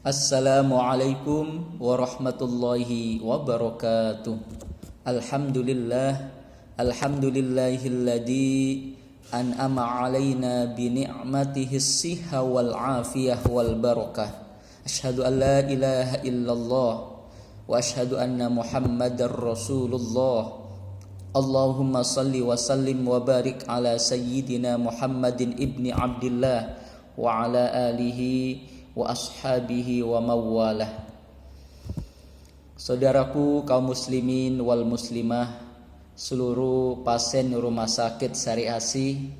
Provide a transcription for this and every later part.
Assalamualaikum warahmatullahi wabarakatuh. Alhamdulillahilladzi an'ama alaina bi ni'matihis sihha wal afiyah wal barakah. Asyhadu an la ilaha illallah wa asyhadu anna Muhammadar Rasulullah. Allahumma salli wa sallim wa barik ala sayyidina Muhammadin ibni Abdillah wa ala alihi wa ashabihi wa mawalah. Saudaraku kaum muslimin wal muslimah, seluruh pasien rumah sakit Syariah Asih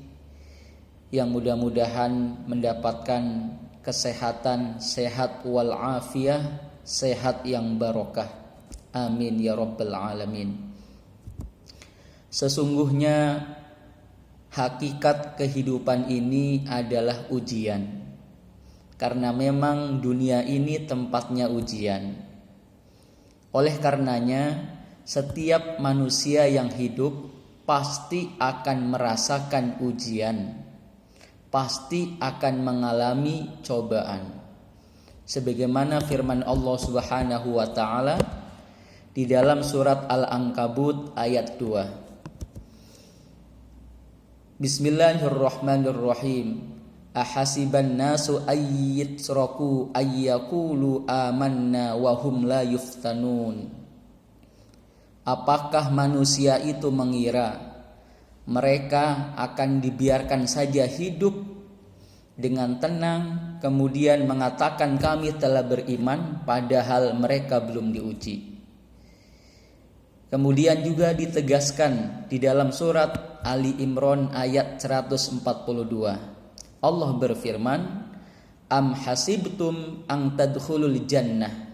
yang mudah-mudahan mendapatkan kesehatan sehat wal afiyah, sehat yang barokah. Amin ya rabbal alamin. Sesungguhnya hakikat kehidupan ini adalah ujian. Karena memang dunia ini tempatnya ujian. Oleh karenanya, setiap manusia yang hidup pasti akan merasakan ujian, pasti akan mengalami cobaan. Sebagaimana firman Allah Subhanahu wa taala di dalam surat Al-Ankabut ayat 2. Bismillahirrahmanirrahim. Ahasiban nasu ayyitsraku ayyakulu amanna wa hum la yuftanun. Apakah manusia itu mengira mereka akan dibiarkan saja hidup dengan tenang kemudian mengatakan kami telah beriman padahal mereka belum diuji. Kemudian juga ditegaskan di dalam surat Ali Imran ayat 142. Allah berfirman, Am hasibtum an tadkhulul jannah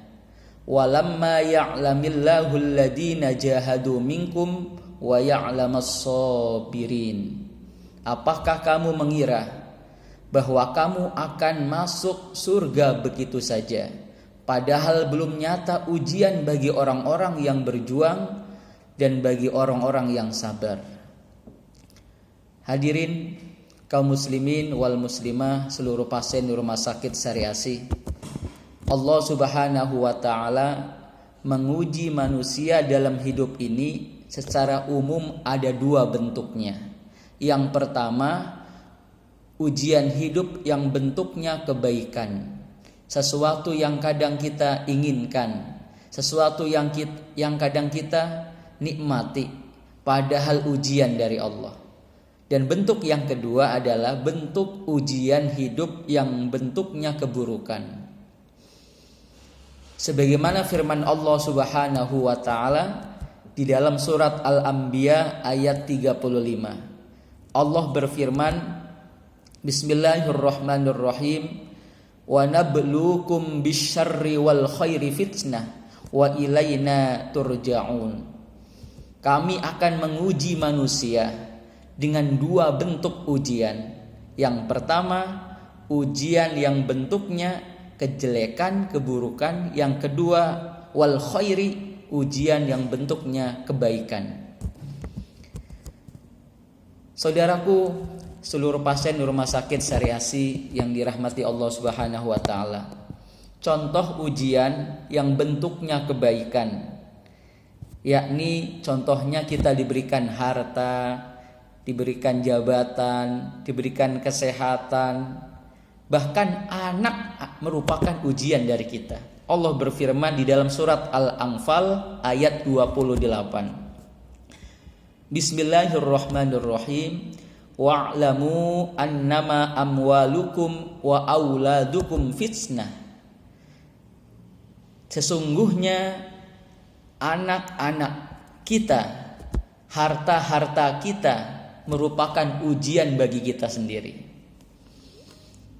walamma ya'lamillahu alladhina jahadu minkum wa ya'lamas sabirin. Apakah kamu mengira bahwa kamu akan masuk surga begitu saja padahal belum nyata ujian bagi orang-orang yang berjuang dan bagi orang-orang yang sabar. Hadirin kaum muslimin wal muslimah, seluruh pasien di rumah sakit Syariah Asih, Allah Subhanahu wa taala menguji manusia dalam hidup ini secara umum ada dua bentuknya. Yang pertama, ujian hidup yang bentuknya kebaikan, sesuatu yang kadang kita inginkan, sesuatu yang kadang kita nikmati padahal ujian dari Allah. Dan bentuk yang kedua adalah bentuk ujian hidup yang bentuknya keburukan. Sebagaimana firman Allah Subhanahu wa taala di dalam surat Al-Anbiya ayat 35. Allah berfirman, Bismillahirrahmanirrahim. Wa nabluukum bisyarri wal khairi fitnah wa ilaina turja'un. Kami akan menguji manusia dengan dua bentuk ujian. Yang pertama, ujian yang bentuknya kejelekan, keburukan. Yang kedua, wal khairi, ujian yang bentuknya kebaikan. Saudaraku, seluruh pasien di rumah sakit Syariah Asih yang dirahmati Allah Subhanahu wa taala. Contoh ujian yang bentuknya kebaikan, yakni contohnya kita diberikan harta, diberikan jabatan, diberikan kesehatan, bahkan anak merupakan ujian dari kita. Allah berfirman di dalam surat Al-Anfal ayat 28. Bismillahirrahmanirrahim. Wa'lamu annama amwalukum wa auladukum fitnah. Sesungguhnya anak-anak kita, harta-harta kita merupakan ujian bagi kita sendiri.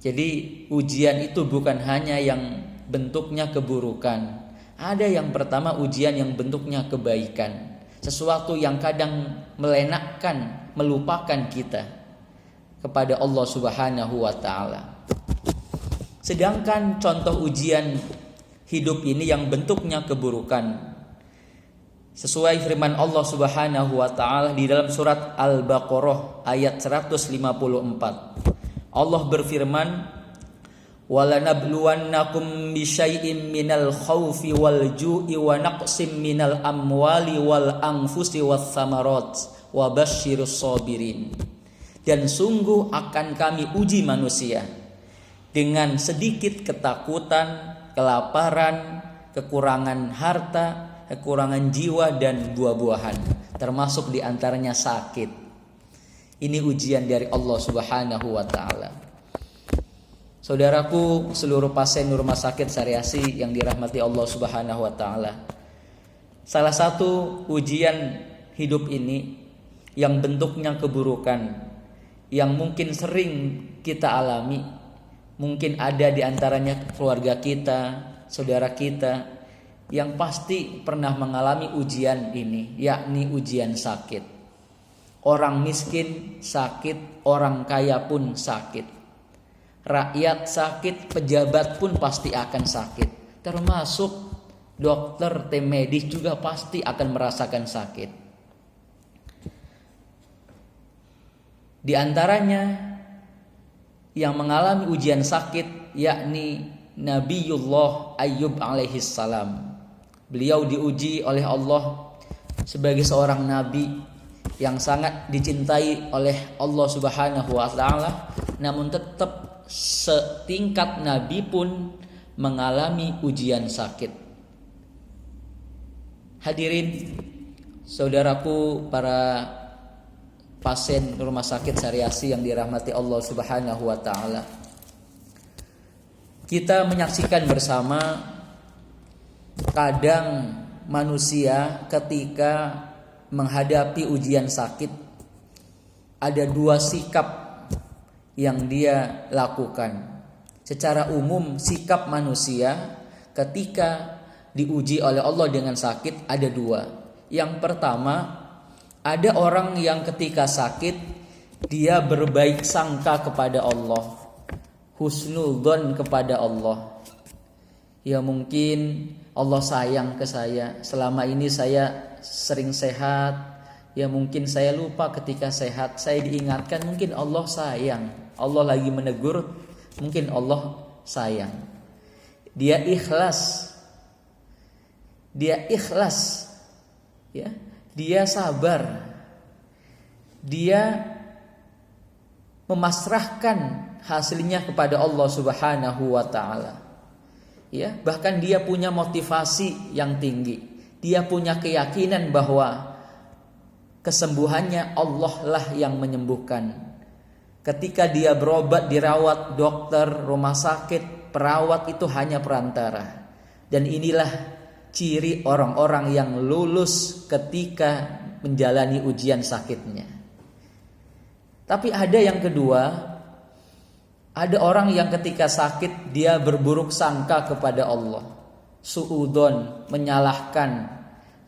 Jadi ujian itu bukan hanya yang bentuknya keburukan. Ada yang pertama ujian yang bentuknya kebaikan. Sesuatu yang kadang melenakkan, melupakan kita kepada Allah Subhanahu wa taala. Sedangkan contoh ujian hidup ini yang bentuknya keburukan, sesuai firman Allah Subhanahu wa taala di dalam surat Al-Baqarah ayat 154. Allah berfirman, walanabluwannakum bisyai'im minal khaufi wal ju'i wa naqsim minal amwali wal anfusi wath thamarat wa basyirus sabirin. Dan sungguh akan kami uji manusia dengan sedikit ketakutan, kelaparan, kekurangan harta, kekurangan jiwa dan buah-buahan, termasuk diantaranya sakit. Ini ujian dari Allah Subhanahu wa ta'ala. Saudaraku, seluruh pasien rumah sakit Syariasi yang dirahmati Allah Subhanahu wa ta'ala, salah satu ujian hidup ini yang bentuknya keburukan, yang mungkin sering kita alami, mungkin ada di antaranya keluarga kita, saudara kita, yang pasti pernah mengalami ujian ini, yakni ujian sakit. Orang miskin sakit, orang kaya pun sakit. Rakyat sakit, pejabat pun pasti akan sakit. Termasuk dokter, tim medis juga pasti akan merasakan sakit. Di antaranya yang mengalami ujian sakit yakni Nabiullah Ayyub alaihi salam. Beliau diuji oleh Allah sebagai seorang nabi yang sangat dicintai oleh Allah Subhanahu wa taala, namun tetap setingkat nabi pun mengalami ujian sakit. Hadirin saudaraku, para pasien rumah sakit Syariasi yang dirahmati Allah Subhanahu wa taala, kita menyaksikan bersama kadang manusia ketika menghadapi ujian sakit ada dua sikap yang dia lakukan. Secara umum sikap manusia ketika diuji oleh Allah dengan sakit ada dua. Yang pertama, ada orang yang ketika sakit dia berbaik sangka kepada Allah, husnudzon kepada Allah. Ya mungkin Allah sayang ke saya, selama ini saya sering sehat. Ya mungkin saya lupa ketika sehat, saya diingatkan, mungkin Allah sayang, Allah lagi menegur, mungkin Allah sayang. Dia ikhlas, ya, dia sabar, dia memasrahkan hasilnya kepada Allah Subhanahu wa taala. Ya, bahkan dia punya motivasi yang tinggi. Dia punya keyakinan bahwa kesembuhannya Allah lah yang menyembuhkan. Ketika dia berobat, dirawat dokter, rumah sakit, perawat itu hanya perantara. Dan inilah ciri orang-orang yang lulus ketika menjalani ujian sakitnya. Tapi ada yang kedua, ada orang yang ketika sakit dia berburuk sangka kepada Allah, suudzon, menyalahkan.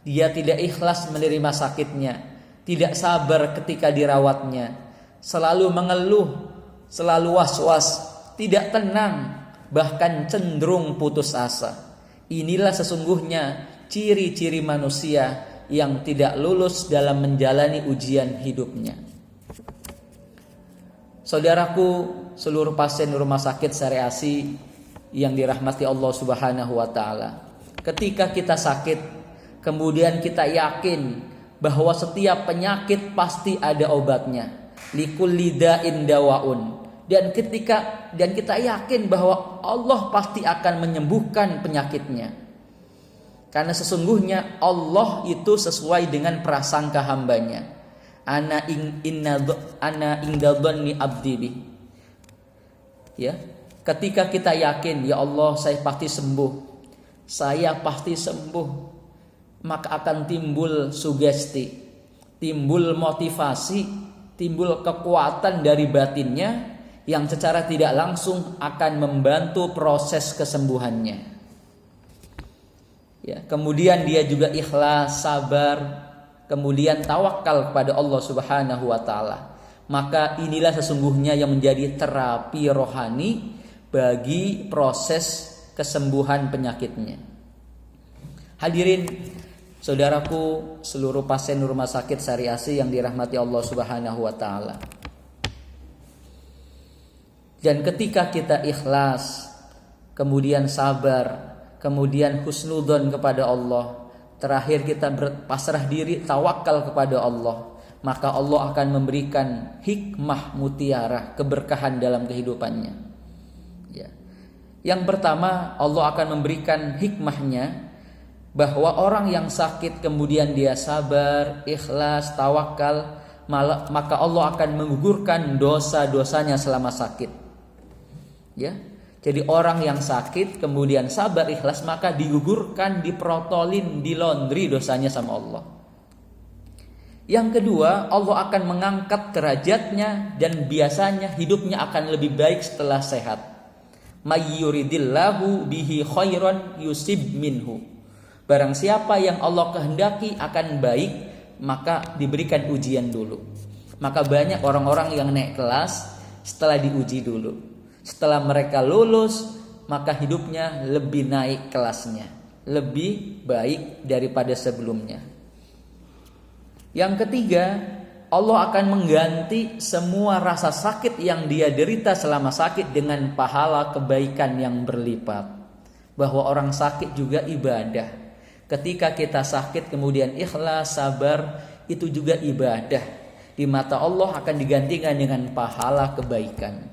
Dia tidak ikhlas menerima sakitnya, tidak sabar ketika dirawatnya, selalu mengeluh, selalu was-was, tidak tenang, bahkan cenderung putus asa. Inilah sesungguhnya ciri-ciri manusia yang tidak lulus dalam menjalani ujian hidupnya. Saudaraku, seluruh pasien rumah sakit Syariasi yang dirahmati Allah Subhanahu wa taala, ketika kita sakit, kemudian kita yakin bahwa setiap penyakit pasti ada obatnya. Likulli da'in dawaun. Dan kita yakin bahwa Allah pasti akan menyembuhkan penyakitnya. Karena sesungguhnya Allah itu sesuai dengan prasangka hambanya. Ana inda dhanni abdi bi. Ya, ketika kita yakin, ya Allah saya pasti sembuh, saya pasti sembuh, maka akan timbul sugesti, timbul motivasi, timbul kekuatan dari batinnya yang secara tidak langsung akan membantu proses kesembuhannya. Ya, kemudian dia juga ikhlas, sabar, kemudian tawakal kepada Allah Subhanahu wa taala. Maka inilah sesungguhnya yang menjadi terapi rohani bagi proses kesembuhan penyakitnya. Hadirin saudaraku, seluruh pasien rumah sakit Syariasi yang dirahmati Allah Subhanahu wa taala. Dan ketika kita ikhlas, kemudian sabar, kemudian husnudzon kepada Allah, terakhir kita berpasrah diri, tawakal kepada Allah, maka Allah akan memberikan hikmah mutiara, keberkahan dalam kehidupannya. Ya. Yang pertama, Allah akan memberikan hikmahnya bahwa orang yang sakit kemudian dia sabar, ikhlas, tawakal, maka Allah akan menggugurkan dosa-dosanya selama sakit. Ya. Jadi orang yang sakit kemudian sabar, ikhlas, maka digugurkan, diprotolin, dilondri dosanya sama Allah. Yang kedua, Allah akan mengangkat derajatnya dan biasanya hidupnya akan lebih baik setelah sehat. May yuridillahu bihi khairan yusib minhu. Barang siapa yang Allah kehendaki akan baik, maka diberikan ujian dulu. Maka banyak orang-orang yang naik kelas setelah diuji dulu. Setelah mereka lulus, maka hidupnya lebih naik kelasnya, lebih baik daripada sebelumnya. Yang ketiga, Allah akan mengganti semua rasa sakit yang dia derita selama sakit dengan pahala kebaikan yang berlipat. Bahwa orang sakit juga ibadah. Ketika kita sakit kemudian ikhlas, sabar, itu juga ibadah. Di mata Allah akan digantikan dengan pahala kebaikan.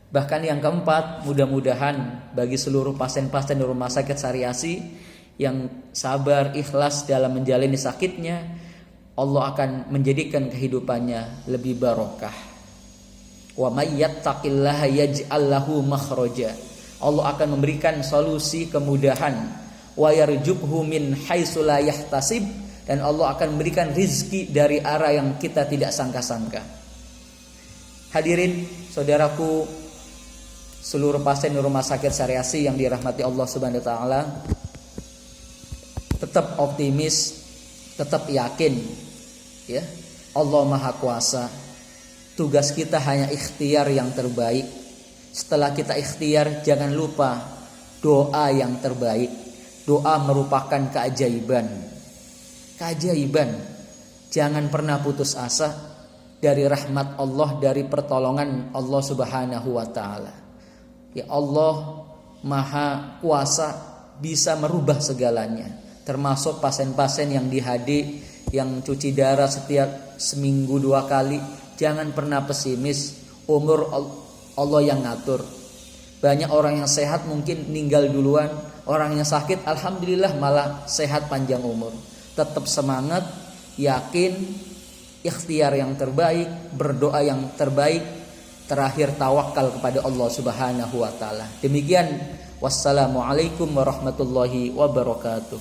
Bahkan yang keempat, mudah-mudahan bagi seluruh pasien-pasien di rumah sakit Syariasi yang sabar, ikhlas dalam menjalani sakitnya, Allah akan menjadikan kehidupannya lebih barokah. Wa may yattaqillaha yaj'al lahu makhraja. Allah akan memberikan solusi kemudahan. Wa yarjubhu min haitsu la yahtasib, dan Allah akan memberikan rizki dari arah yang kita tidak sangka-sangka. Hadirin, saudaraku, seluruh pasien di rumah sakit Syariasi yang dirahmati Allah Subhanahu wa taala, tetap optimis, tetap yakin, ya. Allah Maha Kuasa. Tugas kita hanya ikhtiar yang terbaik. Setelah kita ikhtiar, jangan lupa doa yang terbaik. Doa merupakan keajaiban. Keajaiban. Jangan pernah putus asa dari rahmat Allah, dari pertolongan Allah Subhanahu wa taala. Ya, Allah Maha Kuasa, bisa merubah segalanya, termasuk pasien-pasien yang di HD, yang cuci darah setiap seminggu 2 kali. Jangan pernah pesimis, umur Allah yang ngatur. Banyak orang yang sehat mungkin meninggal duluan, orang yang sakit alhamdulillah malah sehat panjang umur. Tetap semangat, yakin, ikhtiar yang terbaik, berdoa yang terbaik, terakhir tawakal kepada Allah Subhanahu wa taala. Demikian, wassalamualaikum warahmatullahi wabarakatuh.